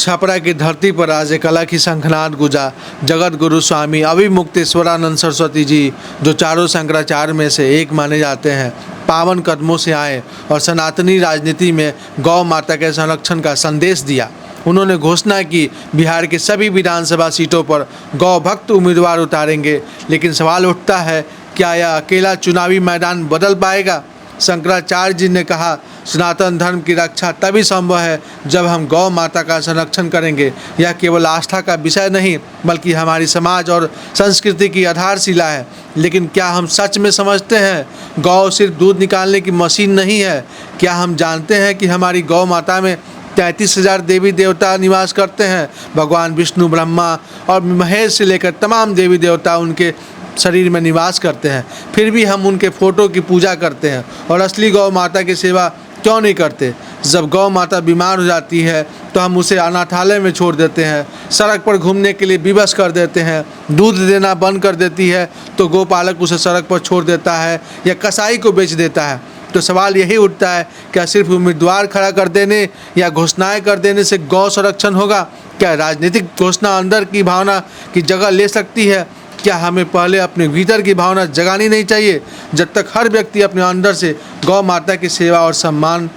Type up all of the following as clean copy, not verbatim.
छपरा की धरती पर आज एक अलग ही शंखनाद गुजा। जगत गुरु स्वामी अभिमुक्तेश्वरानंद सरस्वती जी, जो चारों शंकराचार्य में से एक माने जाते हैं, पावन कदमों से आए और सनातनी राजनीति में गौ माता के संरक्षण का संदेश दिया। उन्होंने घोषणा की बिहार के सभी विधानसभा सीटों पर गौ भक्त उम्मीदवार उतारेंगे, लेकिन सवाल उठता है, क्या यह अकेला चुनावी मैदान बदल पाएगा? शंकराचार्य जी ने कहा, सनातन धर्म की रक्षा तभी संभव है जब हम गौ माता का संरक्षण करेंगे। यह केवल आस्था का विषय नहीं, बल्कि हमारी समाज और संस्कृति की आधारशिला है। लेकिन क्या हम सच में समझते हैं, गौ सिर्फ दूध निकालने की मशीन नहीं है? क्या हम जानते हैं कि हमारी गौ माता में 33,000 देवी देवता निवास करते हैं? भगवान विष्णु, ब्रह्मा और महेश से लेकर तमाम देवी देवता उनके शरीर में निवास करते हैं। फिर भी हम उनके फोटो की पूजा करते हैं और असली गौ माता की सेवा क्यों नहीं करते? जब गौ माता बीमार हो जाती है तो हम उसे अनाथालय में छोड़ देते हैं, सड़क पर घूमने के लिए विवश कर देते हैं। दूध देना बंद कर देती है तो गोपालक उसे सड़क पर छोड़ देता है या कसाई को बेच देता है। तो सवाल यही उठता है, क्या सिर्फ उम्मीदवार खड़ा कर देने या घोषणाएं कर देने से गौ संरक्षण होगा? क्या राजनीतिक घोषणा अंदर की भावना की जगह ले सकती है? क्या हमें पहले अपने भीतर की भावना जगानी नहीं चाहिए? जब तक हर व्यक्ति अपने अंदर से गौ माता की सेवा और सम्मान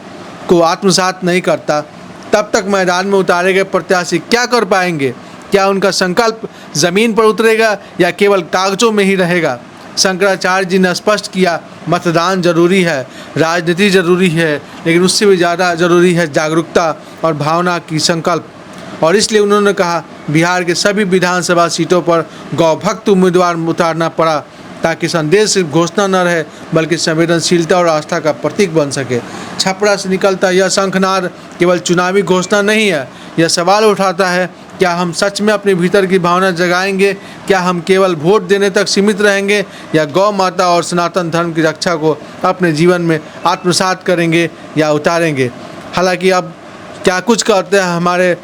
को आत्मसात नहीं करता, तब तक मैदान में उतारे गए प्रत्याशी क्या कर पाएंगे? क्या उनका संकल्प ज़मीन पर उतरेगा या केवल कागजों में ही रहेगा? शंकराचार्य जी ने स्पष्ट किया, मतदान जरूरी है, राजनीति जरूरी है, लेकिन उससे भी ज़्यादा ज़रूरी है जागरूकता और भावना की संकल्प। और इसलिए उन्होंने कहा, बिहार के सभी विधानसभा सीटों पर गौ भक्त उम्मीदवार उतारना पड़ा, ताकि संदेश सिर्फ घोषणा न रहे बल्कि संवेदनशीलता और आस्था का प्रतीक बन सके। छपरा से निकलता यह शंखनाद केवल चुनावी घोषणा नहीं है। यह सवाल उठाता है, क्या हम सच में अपने भीतर की भावना जगाएंगे? क्या हम केवल वोट देने तक सीमित रहेंगे या गौ माता और सनातन धर्म की रक्षा को अपने जीवन में आत्मसात करेंगे या उतारेंगे? हालांकि अब क्या कुछ कहते हैं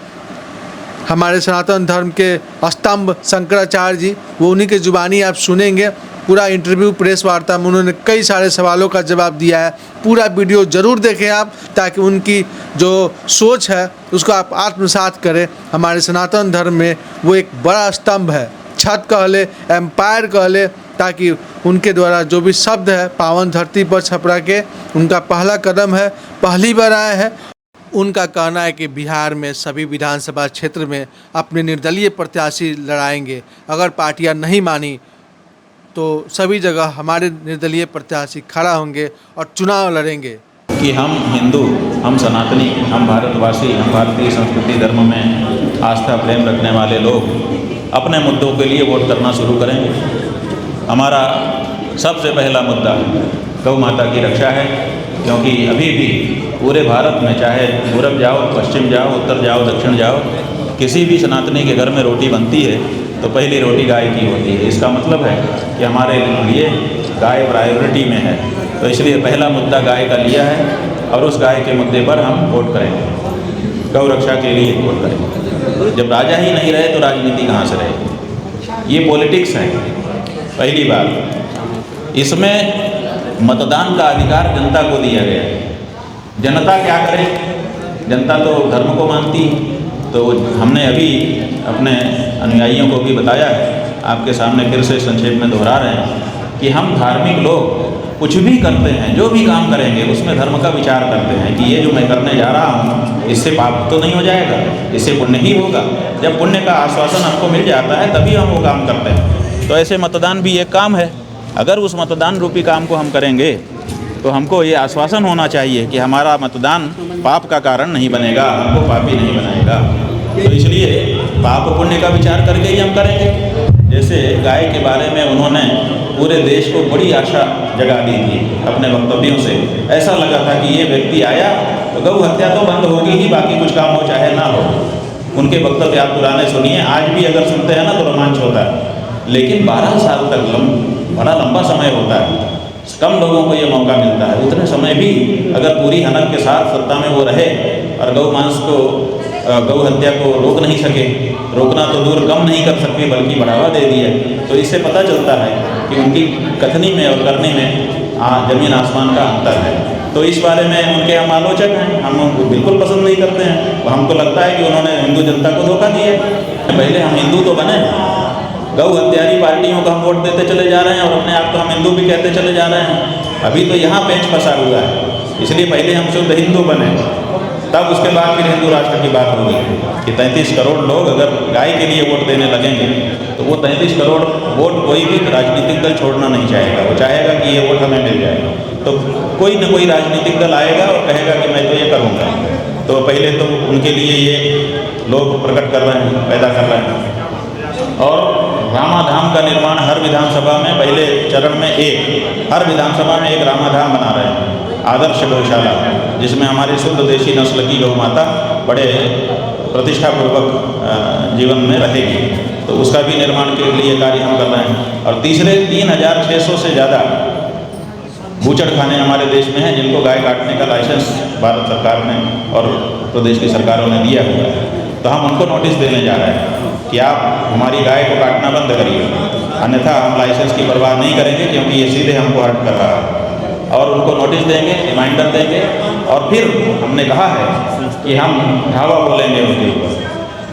हमारे सनातन धर्म के स्तंभ शंकराचार्य जी, वो उन्हीं के जुबानी आप सुनेंगे। पूरा इंटरव्यू प्रेस वार्ता में उन्होंने कई सारे सवालों का जवाब दिया है। पूरा वीडियो ज़रूर देखें आप, ताकि उनकी जो सोच है उसको आप आत्मसात करें। हमारे सनातन धर्म में वो एक बड़ा स्तंभ है, छत कह ले, एम्पायर कह ले, ताकि उनके द्वारा जो भी शब्द है पावन धरती पर छपरा के, उनका पहला कदम है, पहली बार आए हैं। उनका कहना है कि बिहार में सभी विधानसभा क्षेत्र में अपने निर्दलीय प्रत्याशी लड़ाएंगे। अगर पार्टियां नहीं मानी तो सभी जगह हमारे निर्दलीय प्रत्याशी खड़ा होंगे और चुनाव लड़ेंगे। कि हम हिंदू, हम सनातनी, हम भारतवासी, हम भारतीय संस्कृति धर्म में आस्था प्रेम रखने वाले लोग अपने मुद्दों के लिए वोट करना शुरू करेंगे। हमारा सबसे पहला मुद्दा गौ माता की रक्षा है, क्योंकि अभी भी पूरे भारत में, चाहे पूरब जाओ, पश्चिम जाओ, उत्तर जाओ, दक्षिण जाओ, किसी भी सनातनी के घर में रोटी बनती है तो पहली रोटी गाय की होती है। इसका मतलब है कि हमारे लिए गाय प्रायोरिटी में है। तो इसलिए पहला मुद्दा गाय का लिया है और उस गाय के मुद्दे पर हम वोट करेंगे, गौ रक्षा के लिए वोट करेंगे। जब राजा ही नहीं रहे तो राजनीति कहाँ से रहेगी? ये पॉलिटिक्स है। पहली बात, इसमें मतदान का अधिकार जनता को दिया गया है। जनता क्या करे? जनता तो धर्म को मानती है। तो हमने अभी अपने अनुयायियों को भी बताया है, आपके सामने फिर से संक्षेप में दोहरा रहे हैं कि हम धार्मिक लोग कुछ भी करते हैं, जो भी काम करेंगे उसमें धर्म का विचार करते हैं कि ये जो मैं करने जा रहा हूँ इससे पाप तो नहीं हो जाएगा, इससे पुण्य ही होगा। जब पुण्य का आश्वासन हमको मिल जाता है तभी हम वो काम करते हैं। तो ऐसे मतदान भी एक काम है। अगर उस मतदान रूपी काम को हम करेंगे तो हमको ये आश्वासन होना चाहिए कि हमारा मतदान पाप का कारण नहीं बनेगा, हमको पापी नहीं बनाएगा। तो इसलिए पाप पुण्य का विचार करके ही हम करेंगे। जैसे गाय के बारे में उन्होंने पूरे देश को बड़ी आशा जगा दी थी अपने वक्तव्यों से। ऐसा लगा था कि ये व्यक्ति आया तो गौ हत्या तो बंद होगी ही, बाकी कुछ काम हो चाहे ना हो। उनके वक्तव्य आप पुराने सुनिए, आज भी अगर सुनते हैं ना तो रोमांच होता है। लेकिन 12 साल तक बड़ा लंबा समय होता है, कम लोगों को ये मौका मिलता है। उतने समय भी अगर पूरी हनक के साथ सत्ता में वो रहे और गौ मांस को, गौ हत्या को रोक नहीं सके, रोकना तो दूर कम नहीं कर सके बल्कि बढ़ावा दे दिया, तो इससे पता चलता है कि उनकी कथनी में और करनी में जमीन आसमान का अंतर है। तो इस बारे में उनके हम आलोचक हैं, हम उनको बिल्कुल पसंद नहीं करते हैं। हमको लगता है कि उन्होंने हिंदू जनता को धोखा दिया। पहले हम हिंदू तो बने, गौ हत्यारी पार्टियों को हम वोट देते चले जा रहे हैं और अपने आप को हम हिंदू भी कहते चले जा रहे हैं। अभी तो यहाँ पेच फंसा हुआ है, इसलिए पहले हम शुद्ध हिंदू बने, तब उसके बाद फिर हिंदू राष्ट्र की बात होगी कि 33 करोड़ लोग अगर गाय के लिए वोट देने लगेंगे तो वो 33 करोड़ वोट कोई भी राजनीतिक दल छोड़ना नहीं चाहेगा। वो चाहेगा कि ये वोट हमें मिल जाएगा, तो कोई न कोई राजनीतिक दल आएगा और कहेगा कि मैं तो ये करूँगा। तो पहले तो उनके लिए ये लोग प्रकट कर रहे हैं, पैदा कर रहे हैं। और रामाधाम का निर्माण हर विधानसभा में पहले चरण में हर विधानसभा में एक रामाधाम बना रहे हैं, आदर्श गौशाला, जिसमें हमारी शुद्ध देशी नस्ल की गौ माता बड़े प्रतिष्ठापूर्वक जीवन में रहेगी। तो उसका भी निर्माण के लिए कार्य हम कर रहे हैं। और तीसरे 3600 से ज़्यादा बूचड़खाने हमारे देश में हैं जिनको गाय काटने का लाइसेंस भारत सरकार ने और प्रदेश की सरकारों ने दिया हुआ है। तो हम उनको नोटिस देने जा रहे हैं कि आप हमारी गाय को काटना बंद करिए, अन्यथा हम लाइसेंस की परवाह नहीं करेंगे, क्योंकि ये सीधे हमको हर्ट कर रहा है। और उनको नोटिस देंगे, रिमाइंडर देंगे, और फिर हमने कहा है कि हम धावा बोलेंगे उनके ऊपर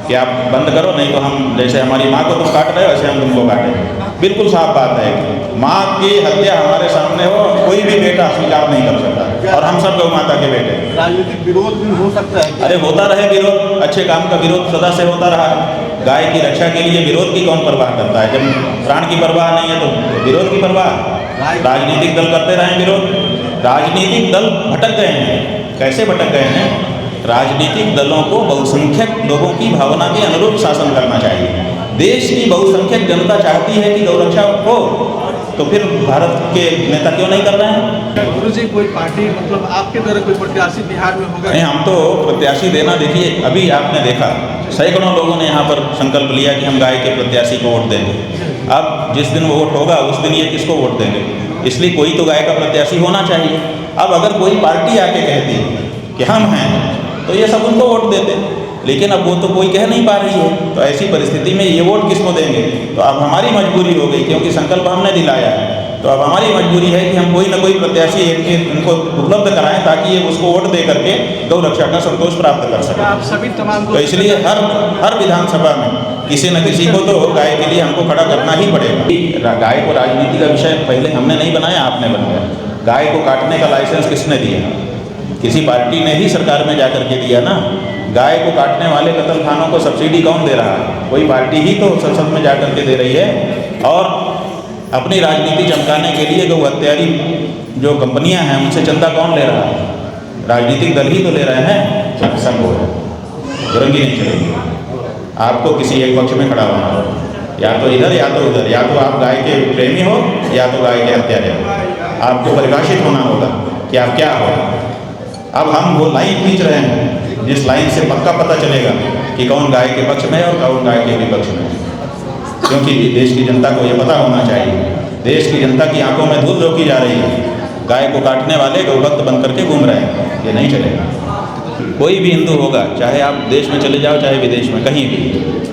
कि आप बंद करो, नहीं तो हम जैसे हमारी माँ को तुम काट रहे हो वैसे हम तुमको काटेंगे। बिल्कुल साफ बात है कि माँ की हत्या हमारे सामने हो, कोई भी बेटा स्वीकार नहीं कर सकता, और हम सब गौ माता के बेटे। राजनीतिक विरोध भी हो सकता है। अरे होता रहे विरोध, अच्छे काम का विरोध सदा से होता रहा है। गाय की रक्षा के लिए विरोध की कौन परवाह करता है? जब प्राण की परवाह नहीं है तो विरोध की परवाह। राजनीतिक दल करते रहे विरोध। राजनीतिक दल भटक गए हैं। कैसे भटक गए हैं? राजनीतिक दलों को बहुसंख्यक लोगों की भावना के अनुरूप शासन करना चाहिए। देश की बहुसंख्यक जनता चाहती है कि गौरक्षा हो, तो फिर भारत के नेता क्यों नहीं कर रहे हैं? गुरुजी, कोई पार्टी मतलब आपके द्वारा कोई प्रत्याशी बिहार में होगा? नहीं, हम तो प्रत्याशी देना, देखिए अभी आपने देखा सैकड़ों लोगों ने यहाँ पर संकल्प लिया कि हम गाय के प्रत्याशी को वोट देंगे। अब जिस दिन वोट होगा उस दिन ये किसको वोट देंगे? इसलिए कोई तो गाय का प्रत्याशी होना चाहिए। अब अगर कोई पार्टी आके कहती कि हम हैं, तो ये सब उनको वोट देते, लेकिन अब वो तो कोई कह नहीं पा रही है। तो ऐसी परिस्थिति में ये वोट किसको देंगे? तो अब हमारी मजबूरी हो गई, क्योंकि संकल्प हमने दिलाया है। तो अब हमारी मजबूरी है कि हम कोई ना कोई प्रत्याशी इनको उपलब्ध कराएं, ताकि ये उसको वोट दे करके गौ रक्षा का संतोष प्राप्त कर सकें। आप सभी तमाम तो इसलिए हर विधानसभा में किसी न किसी को तो गाय के लिए हमको खड़ा करना ही पड़ेगा। गाय को राजनीति का विषय पहले हमने नहीं बनाया, आपने बनाया। गाय को काटने का लाइसेंस किसने दिया? किसी पार्टी ने ही सरकार में जा करके दिया ना। गाय को काटने वाले कत्लखानों को सब्सिडी कौन दे रहा है? कोई पार्टी ही तो संसद में जा करके दे रही है। और अपनी राजनीति चमकाने के लिए गौ हत्यारी जो कंपनियां हैं उनसे चंदा कौन ले रहा है? राजनीतिक दल ही तो ले रहे हैं। सब हो दुरंगी नहीं चलेगी। आपको किसी एक पक्ष में खड़ा होना हो, या तो इधर या तो उधर, या तो आप गाय के प्रेमी हो या तो गाय के हत्यारे हो। आपको परिभाषित होना होगा कि आप क्या हो। अब हम वो लाइन खींच रहे हैं जिस लाइन से पक्का पता चलेगा कि कौन गाय के पक्ष में है और कौन गाय के विपक्ष में है। क्योंकि देश की जनता को ये पता होना चाहिए। देश की जनता की आंखों में धूल झोंकी जा रही है। गाय को काटने वाले गौभक्त बन करके घूम रहे हैं, ये नहीं चलेगा। कोई भी हिंदू होगा, चाहे आप देश में चले जाओ चाहे विदेश में, कहीं भी,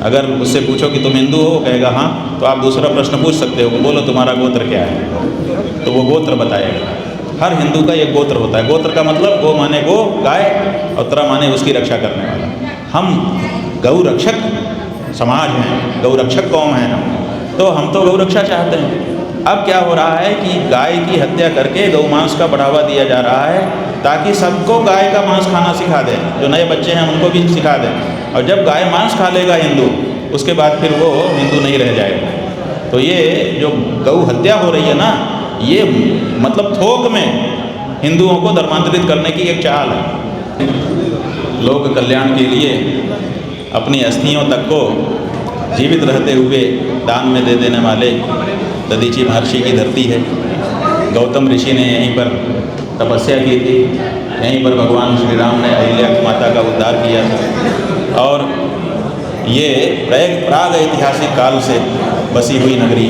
अगर उससे पूछो कि तुम हिंदू हो, कहेगा हाँ, तो आप दूसरा प्रश्न पूछ सकते हो, बोलो तुम्हारा गोत्र क्या है, तो वो गोत्र बताएगा। हर हिंदू का एक गोत्र होता है। गोत्र का मतलब गो माने गो गाय, और त्र माने उसकी रक्षा करने वाला। हम गौ रक्षक समाज हैं, गौ रक्षक कौम हैं तो हम तो गौ रक्षा चाहते हैं। अब क्या हो रहा है कि गाय की हत्या करके गौ मांस का बढ़ावा दिया जा रहा है, ताकि सबको गाय का मांस खाना सिखा दें। जो नए बच्चे हैं उनको भी सिखा दें, और जब गाय मांस खा लेगा हिंदू, उसके बाद फिर वो हिंदू नहीं रह जाएगा। तो ये जो गौ हत्या हो रही है ना, ये मतलब थोक में हिंदुओं को धर्मांतरित करने की एक चाल है। लोक कल्याण के लिए अपनी अस्थियों तक को जीवित रहते हुए दान में दे देने वाले दधीची महर्षि की धरती है। गौतम ऋषि ने यहीं पर तपस्या की थी, यहीं पर भगवान श्री राम ने अहिल्या माता का उद्धार किया था। और ये प्राग ऐतिहासिक काल से बसी हुई नगरी,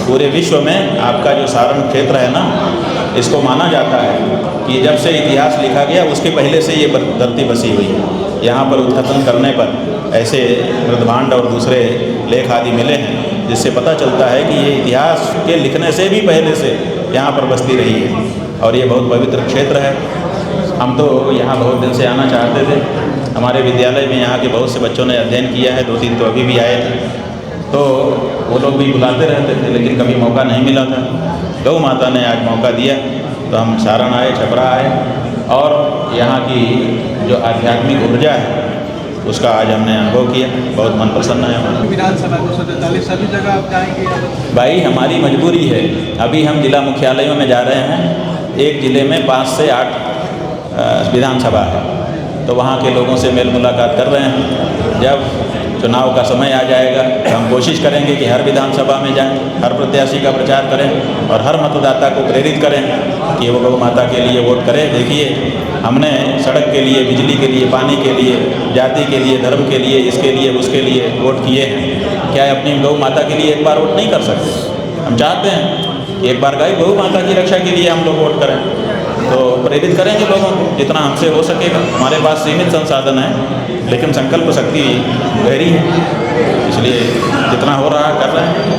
पूरे विश्व में आपका जो सारण क्षेत्र है ना, इसको माना जाता है कि जब से इतिहास लिखा गया उसके पहले से ये धरती बसी हुई है। यहाँ पर उत्खनन करने पर ऐसे मृदभांड और दूसरे लेख आदि मिले हैं, जिससे पता चलता है कि ये इतिहास के लिखने से भी पहले से यहाँ पर बसती रही है और ये बहुत पवित्र क्षेत्र है। हम तो यहाँ बहुत दिन से आना चाहते थे। हमारे विद्यालय में यहाँ के बहुत से बच्चों ने अध्ययन किया है, 2-3 तो अभी भी आए थे, तो वो लोग भी बुलाते रहते थे लेकिन कभी मौका नहीं मिला था। गौ माता ने आज मौका दिया तो हम सारण आए, छपरा आए और यहाँ की जो आध्यात्मिक ऊर्जा है उसका आज हमने अनुभव किया। बहुत मन प्रसन्न है हमारा। विधानसभा 243 सभी जगह आप जाएंगे? भाई हमारी मजबूरी है। अभी हम जिला मुख्यालयों में जा रहे हैं। एक ज़िले में 5 से 8 विधानसभा है, तो वहाँ के लोगों से मेल मुलाकात कर रहे हैं। जब चुनाव का समय आ जाएगा तो हम कोशिश करेंगे कि हर विधानसभा में जाएं, हर प्रत्याशी का प्रचार करें और हर मतदाता को प्रेरित करें कि वो गौ माता के लिए वोट करें। देखिए, हमने सड़क के लिए, बिजली के लिए, पानी के लिए, जाति के लिए, धर्म के लिए, इसके लिए, उसके लिए वोट किए हैं। क्या अपनी गौ माता के लिए एक बार वोट नहीं कर सकते? हम चाहते हैं कि एक बार गौ माता की रक्षा के लिए हम लोग वोट करें। तो प्रेरित करेंगे लोगों को जितना हमसे हो सकेगा। हमारे पास सीमित संसाधन है लेकिन संकल्प शक्ति गहरी है, इसलिए जितना हो रहा कर रहे हैं।